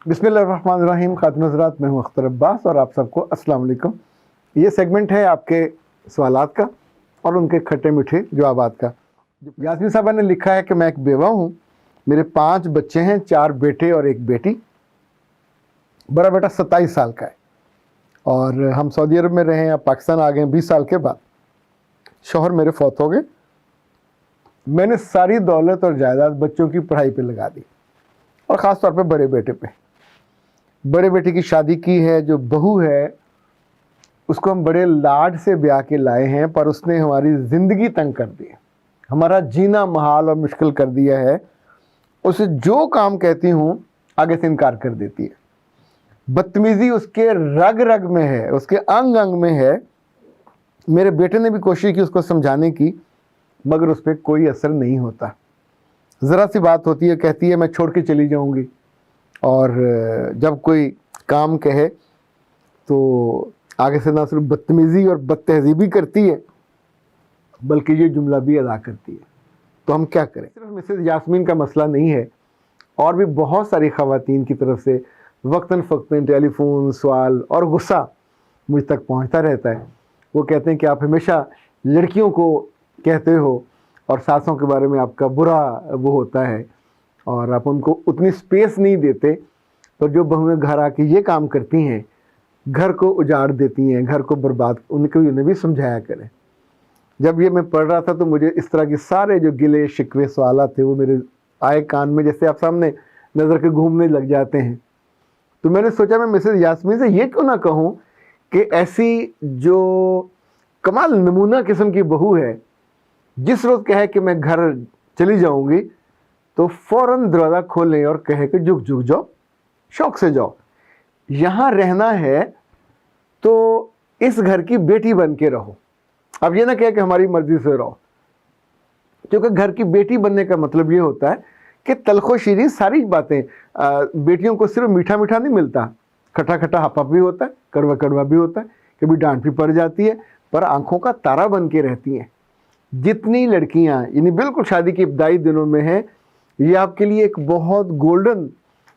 बिस्मिल्लाहिर्रहमानिर्रहीम। खातिन हज़रात, मैं हूँ अख्तर अब्बास और आप सबको अस्सलाम वालेकुम। ये सेगमेंट है आपके सवालात का और उनके खट्टे मीठे जवाबात का। यास्मीन साहबा ने लिखा है कि मैं एक बेवा हूँ, मेरे 5 बच्चे हैं, 4 बेटे और 1 बेटी। बड़ा बेटा 27 साल का है और हम सऊदी अरब में रहे, अब पाकिस्तान आ गए 20 साल के बाद। शौहर मेरे फौत हो गए। मैंने सारी दौलत और जायदाद बच्चों की पढ़ाई पे लगा दी और ख़ास तौर पे बड़े बेटे पे। बड़े बेटे की शादी की है, जो बहू है उसको हम बड़े लाड से ब्याह के लाए हैं, पर उसने हमारी ज़िंदगी तंग कर दी, हमारा जीना महाल और मुश्किल कर दिया है। उसे जो काम कहती हूँ आगे से इनकार कर देती है। बदतमीज़ी उसके रग रग में है, उसके अंग अंग में है। मेरे बेटे ने भी कोशिश की उसको समझाने की, मगर उस पर कोई असर नहीं होता। ज़रा सी बात होती है, कहती है मैं छोड़ के चली जाऊंगी, और जब कोई काम कहे तो आगे से ना सिर्फ बदतमीज़ी और बदतहज़ीबी करती है, बल्कि ये जुमला भी अदा करती है। तो हम क्या करें? सिर्फ मिसेस यास्मीन का मसला नहीं है, और भी बहुत सारी ख़वातीन की तरफ से वक्तन फ़क्तन टेलीफोन, सवाल और गुस्सा मुझ तक पहुंचता रहता है। वो कहते हैं कि आप हमेशा लड़कियों को कहते हो और सासों के बारे में आपका बुरा वो होता है, और आप उनको उतनी स्पेस नहीं देते। पर जो बहुएं घर आके ये काम करती हैं, घर को उजाड़ देती हैं, घर को बर्बाद, उन्हें भी समझाया करें। जब ये मैं पढ़ रहा था तो मुझे इस तरह के सारे जो गिले शिकवे सवाल थे वो मेरे आए कान में, जैसे आप सामने नज़र के घूमने लग जाते हैं। तो मैंने सोचा मैं मिसेस यास्मीन से ये क्यों ना कहूँ कि ऐसी जो कमाल नमूना किस्म की बहू है, जिस रोज़ कहे कि मैं घर चली जाऊंगी तो फ़ौरन दरवाज़ा खोलें और कहे कि झुक झुक जाओ, शौक से जाओ। यहाँ रहना है तो इस घर की बेटी बन के रहो। अब ये ना कहे कि हमारी मर्ज़ी से रहो, क्योंकि घर की बेटी बनने का मतलब ये होता है कि तलखो शीरी सारी बातें। बेटियों को सिर्फ मीठा मीठा नहीं मिलता, खट्टा खट्टा हापा भी होता है, कड़वा कड़वा भी होता है, कभी डांट भी पड़ जाती है, पर आंखों का तारा बन के रहती हैं। जितनी लड़कियां यानी बिल्कुल शादी के इब्तदाई दिनों में हैं, ये आपके लिए एक बहुत गोल्डन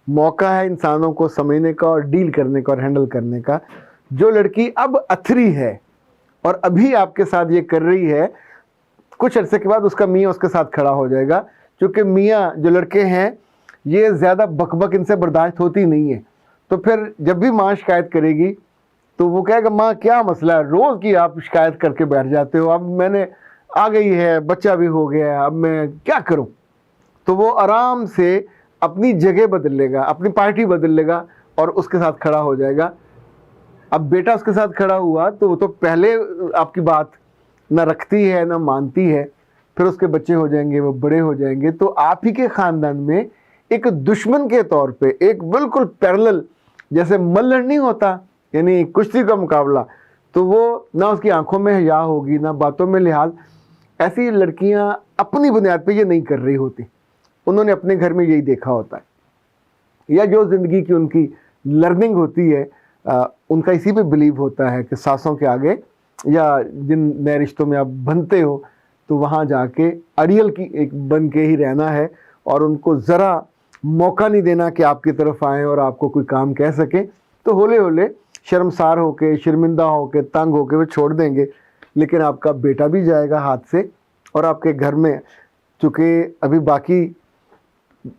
मौका है इंसानों को समझने का और डील करने का और हैंडल करने का। जो लड़की अब अथरी है और अभी आपके साथ ये कर रही है, कुछ अरसे के बाद उसका मियाँ उसके साथ खड़ा हो जाएगा, क्योंकि मियाँ जो लड़के हैं ये ज़्यादा बकबक इनसे बर्दाश्त होती नहीं है। तो फिर जब भी माँ शिकायत करेगी तो वो कहेगा माँ क्या मसला है, रोज़ की आप शिकायत करके बैठ जाते हो, अब मैंने आ गई है, बच्चा भी हो गया है, अब मैं क्या करूं? तो वो आराम से अपनी जगह बदल लेगा, अपनी पार्टी बदल लेगा और उसके साथ खड़ा हो जाएगा। अब बेटा उसके साथ खड़ा हुआ तो वो तो पहले आपकी बात ना रखती है ना मानती है, फिर उसके बच्चे हो जाएंगे, वो बड़े हो जाएंगे, तो आप ही के ख़ानदान में एक दुश्मन के तौर पे, एक बिल्कुल पैरेलल, जैसे मल्लड़ नहीं होता यानी कुश्ती का मुकाबला, तो वो ना उसकी आंखों में हया होगी ना बातों में लिहाज। ऐसी लड़कियां अपनी बुनियाद पे ये नहीं कर रही होती, उन्होंने अपने घर में यही देखा होता है, या जो ज़िंदगी की उनकी लर्निंग होती है उनका इसी पे बिलीव होता है कि सासों के आगे या जिन नए रिश्तों में आप बनते हो तो वहाँ जाके अड़ियल की एक बन के ही रहना है, और उनको ज़रा मौका नहीं देना कि आपकी तरफ आएँ और आपको कोई काम कह सकें। तो होले होले शर्मसार होके, शर्मिंदा होके, तंग होके वो छोड़ देंगे। लेकिन आपका बेटा भी जाएगा हाथ से, और आपके घर में चूँकि अभी बाकी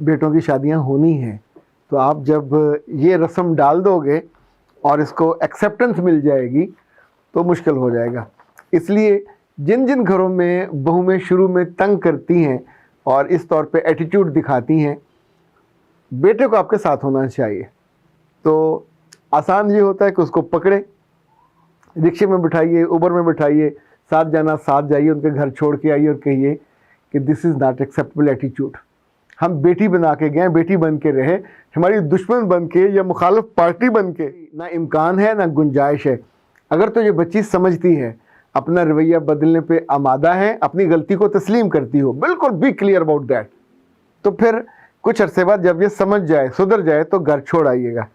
बेटों की शादियां होनी हैं, तो आप जब ये रस्म डाल दोगे और इसको एक्सेप्टेंस मिल जाएगी तो मुश्किल हो जाएगा। इसलिए जिन जिन घरों में बहू में शुरू में तंग करती हैं और इस तौर पे एटीट्यूड दिखाती हैं, बेटे को आपके साथ होना चाहिए। तो आसान ये होता है कि उसको पकड़े, रिक्शे में बिठाइए, उबर में बिठाइए, साथ जाना साथ जाइए, उनके घर छोड़ के आइए और कहिए कि this is not acceptable attitude. हम बेटी बना के गए, बेटी बन के रहे, हमारी दुश्मन बन के या मुखालिफ पार्टी बन के ना इम्कान है ना गुंजाइश है। अगर तो ये बच्ची समझती है, अपना रवैया बदलने पे आमादा है, अपनी गलती को तस्लीम करती हो, बिल्कुल बी क्लियर अबाउट दैट, तो फिर कुछ अरसे बाद जब ये समझ जाए, सुधर जाए, तो घर छोड़ आइएगा।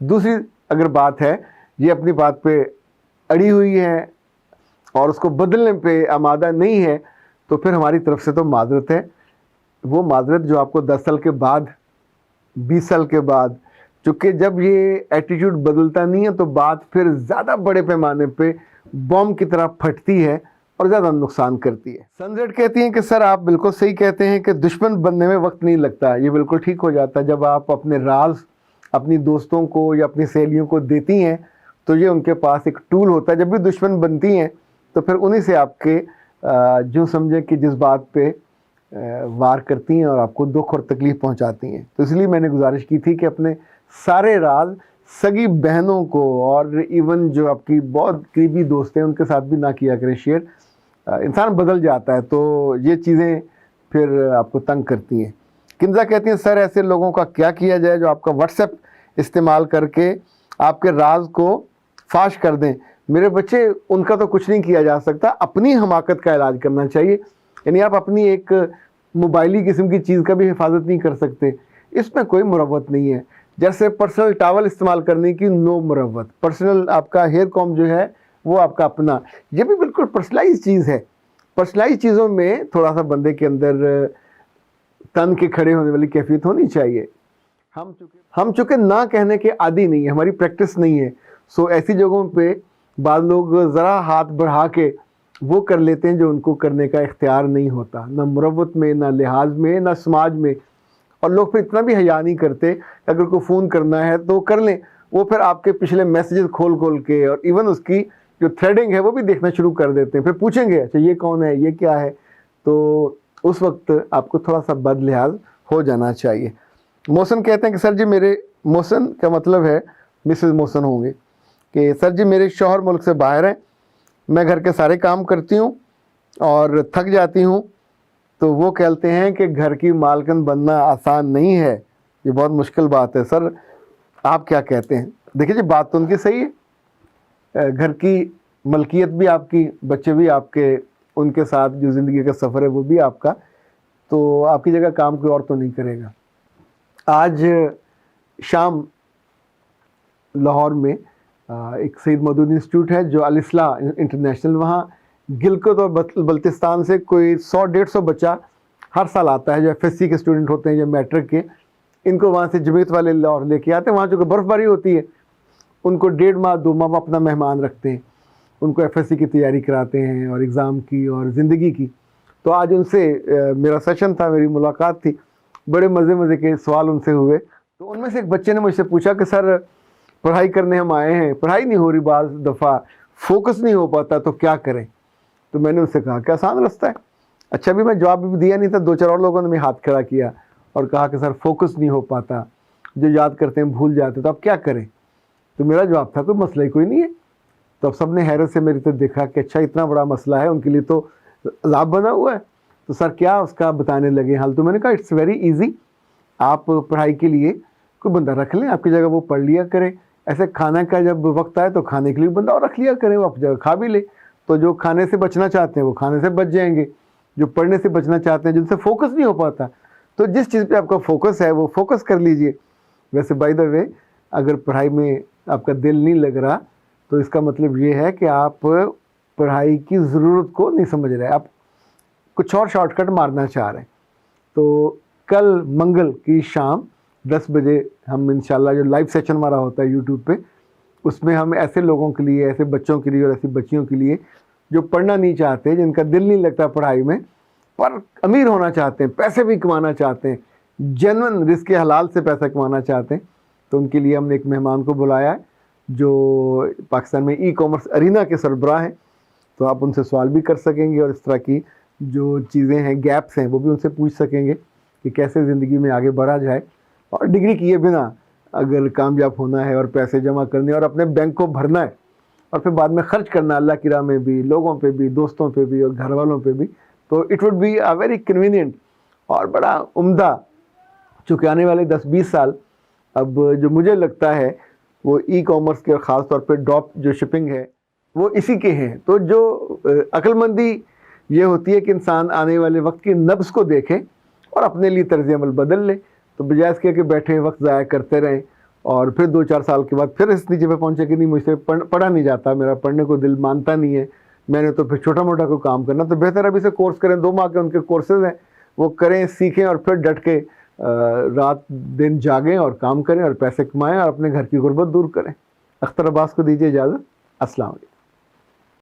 दूसरी अगर बात है, ये अपनी बात पे अड़ी हुई है और उसको बदलने पे आमादा नहीं है, तो फिर हमारी तरफ से तो माजरत है। वो माजरत जो आपको 10 साल के बाद, 20 साल के बाद, क्योंकि जब ये एटीट्यूड बदलता नहीं है तो बात फिर ज़्यादा बड़े पैमाने पे बॉम्ब की तरह फटती है और ज़्यादा नुकसान करती है। सनजेट कहती हैं कि सर आप बिल्कुल सही कहते हैं कि दुश्मन बनने में वक्त नहीं लगता, ये बिल्कुल ठीक हो जाता है जब आप अपने राज अपनी दोस्तों को या अपनी सहेलियों को देती हैं तो ये उनके पास एक टूल होता है। जब भी दुश्मन बनती हैं तो फिर उन्हीं से आपके जो समझें कि जिस बात पे वार करती हैं और आपको दुख और तकलीफ़ पहुंचाती हैं। तो इसलिए मैंने गुजारिश की थी कि अपने सारे राज सगी बहनों को और इवन जो आपकी बहुत करीबी दोस्त हैं उनके साथ भी ना किया करें शेयर। इंसान बदल जाता है तो ये चीज़ें फिर आपको तंग करती हैं। किंजा कहती हैं सर ऐसे लोगों का क्या किया जाए जो आपका व्हाट्सएप इस्तेमाल करके आपके राज को फाश कर दें। मेरे बच्चे उनका तो कुछ नहीं किया जा सकता, अपनी हमाकत का इलाज करना चाहिए। यानी आप अपनी एक मोबाइली किस्म की चीज़ का भी हिफाजत नहीं कर सकते, इसमें कोई मुरव्वत नहीं है। जैसे पर्सनल टावल इस्तेमाल करने की नो मुरव्वत, पर्सनल आपका हेयर कॉम जो है वो आपका अपना, ये भी बिल्कुल पर्सनलाइज चीज़ है। पर्सनलाइज चीज़ों में थोड़ा सा बंदे के अंदर तन के खड़े होने वाली कैफियत होनी चाहिए। हम चूँकि ना कहने के आदी नहीं है, हमारी प्रैक्टिस नहीं है, सो ऐसी जगहों पे बाद लोग ज़रा हाथ बढ़ा के वो कर लेते हैं जो उनको करने का इख्तियार नहीं होता, ना मुरव्वत में, ना लिहाज में, ना समाज में। और लोग फिर इतना भी हया नहीं करते, अगर कोई फ़ोन करना है तो कर लें। वो फिर आपके पिछले मैसेजेस खोल खोल के और इवन उसकी जो थ्रेडिंग है वो भी देखना शुरू कर देते हैं। फिर पूछेंगे अच्छा ये कौन है, ये क्या है, तो उस वक्त आपको थोड़ा सा बद लिहाज हो जाना चाहिए। मोहसन कहते हैं कि सर जी मेरे, मोहसन का मतलब है मिसेस मोहसन होंगे, कि सर जी मेरे शौहर मुल्क से बाहर हैं, मैं घर के सारे काम करती हूँ और थक जाती हूँ, तो वो कहते हैं कि घर की मालकिन बनना आसान नहीं है, ये बहुत मुश्किल बात है। सर आप क्या कहते हैं? देखिए जी बात तो उनकी सही है, घर की मलकियत भी आपकी, बच्चे भी आपके, उनके साथ जो ज़िंदगी का सफ़र है वो भी आपका, तो आपकी जगह काम कोई और तो नहीं करेगा। आज शाम लाहौर में एक सईद मौदूद इंस्टीट्यूट है जो अल इस्लाह इंटरनेशनल, वहाँ गिलगित और बल्तिस्तान से कोई 100-150 बच्चा हर साल आता है, जो FSC के स्टूडेंट होते हैं या मैट्रिक के, इनको वहाँ से जमीयत वाले लाहौर लेके आते हैं। वहाँ जो बर्फ़बारी होती है उनको 1.5 माह 2 माह अपना मेहमान रखते हैं, उनको FSC की तैयारी कराते हैं और एग्ज़ाम की और ज़िंदगी की। तो आज उनसे मेरा सेशन था, मेरी मुलाकात थी, बड़े मज़े के सवाल उनसे हुए। तो उनमें से एक बच्चे ने मुझसे पूछा कि सर पढ़ाई करने हम आए हैं, पढ़ाई नहीं हो रही, बाज़ दफ़ा फोकस नहीं हो पाता, तो क्या करें? तो मैंने उससे कहा कि आसान रास्ता है। अच्छा भी मैं जवाब भी दिया नहीं था, 2-4 और लोगों ने मेरे हाथ खड़ा किया और कहा कि सर फोकस नहीं हो पाता, जो याद करते हैं भूल जाते, तो अब क्या करें? तो मेरा जवाब था कोई मसला ही कोई नहीं है। तो अब सब ने हैरत से मेरी तरफ देखा कि अच्छा इतना बड़ा मसला है, उनके लिए तो अज़ाब बना हुआ है, तो सर क्या उसका बताने लगे हाल। तो मैंने कहा इट्स वेरी ईजी, आप पढ़ाई के लिए कोई बंदा रख लें, आपकी जगह वो पढ़ लिया करे। ऐसे खाने का जब वक्त आए तो खाने के लिए बंदा और रख लिया करें, वो अपनी जगह खा भी ले। तो जो खाने से बचना चाहते हैं वो खाने से बच जाएंगे, जो पढ़ने से बचना चाहते हैं, जिनसे फोकस नहीं हो पाता, तो जिस चीज़ पे आपका फोकस है वो फोकस कर लीजिए। वैसे बाय द वे अगर पढ़ाई में आपका दिल नहीं लग रहा तो इसका मतलब ये है कि आप पढ़ाई की ज़रूरत को नहीं समझ रहे, आप कुछ और शॉर्टकट मारना चाह रहे हैं। तो कल मंगल की शाम 10 बजे हम इंशाल्लाह जो लाइव सेशन हमारा होता है यूट्यूब पे, उसमें हम ऐसे लोगों के लिए, ऐसे बच्चों के लिए और ऐसी बच्चियों के लिए जो पढ़ना नहीं चाहते, जिनका दिल नहीं लगता पढ़ाई में, पर अमीर होना चाहते हैं, पैसे भी कमाना चाहते हैं, जेन्युइन रिस्क हलाल से पैसा कमाना चाहते हैं, तो उनके लिए हमने एक मेहमान को बुलाया है जो पाकिस्तान में ई-कॉमर्स अरीना के सरबराह हैं। तो आप उनसे सवाल भी कर सकेंगे और इस तरह की जो चीज़ें हैं, गैप्स हैं, वो भी उनसे पूछ सकेंगे कि कैसे ज़िंदगी में आगे बढ़ा जाए। और डिग्री किए बिना अगर कामयाब होना है और पैसे जमा करने और अपने बैंक को भरना है और फिर बाद में ख़र्च करना अल्लाह की राह में भी, लोगों पे भी, दोस्तों पे भी और घर वालों पे भी, तो it would be a very convenient और बड़ा उम्दा। चूँकि आने वाले 10-20 साल अब जो मुझे लगता है वो ई-कॉमर्स के और ख़ास तौर पे ड्रॉप जो शिपिंग है वो इसी के हैं। तो जो अक्लमंदी ये होती है कि इंसान आने वाले वक्त की नब्ज़ को देखे और अपने लिए तर्ज़ अमल बदल ले। तो बजाय इसके कि बैठे वक्त ज़ाया करते रहें और फिर 2-4 साल के बाद फिर इस नतीजे पे पहुँचे कि नहीं मुझसे पढ़ा नहीं जाता, मेरा पढ़ने को दिल मानता नहीं है, मैंने तो फिर छोटा मोटा कोई काम करना, तो बेहतर अभी से कोर्स करें। 2 माह के उनके कोर्सेज़ हैं, वो करें, सीखें और फिर डट के रात दिन जागें और काम करें और पैसे कमाएं और अपने घर की गुर्बत दूर करें। अख्तर अब्बास को दीजिए इजाज़त। अस्सलाम वालेकुम।